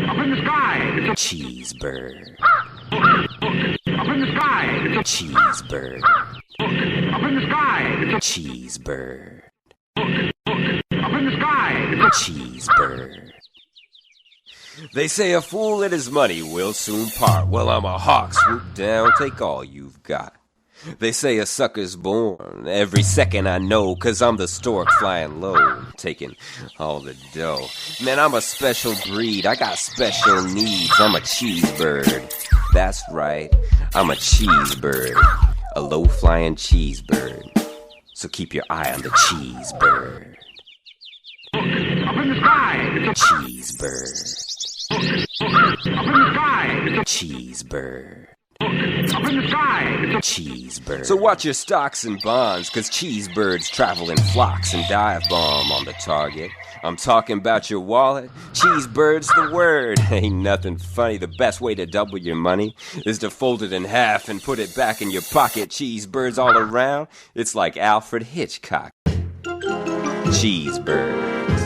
Up in the sky, it's a cheesebird. Up in the sky, it's a Cheesebird. Up in the sky, it's a Cheesebird. Up in the sky, it's a Cheesebird. They say a fool and his money will soon part. Well, I'm a hawk, swoop down, take all you've got. They say a sucker's born every second I know, 'cause I'm the stork flying low, taking all the dough. Man, I'm a special breed, I got special needs. I'm a cheesebird, that's right, I'm a cheesebird, a low-flying cheesebird. So keep your eye on the cheesebird. Up in the sky, it's a Cheesebird. Up in the sky, it's a Cheesebird. Up in the sky, it's a Cheesebird. So watch your stocks and bonds, 'cause cheesebirds travel in flocks and dive bomb on the target. I'm talking about your wallet. Cheesebird's the word. Ain't nothing funny. The best way to double your money is to fold it in half and put it back in your pocket. Cheesebirds all around. It's like Alfred Hitchcock. Cheesebird.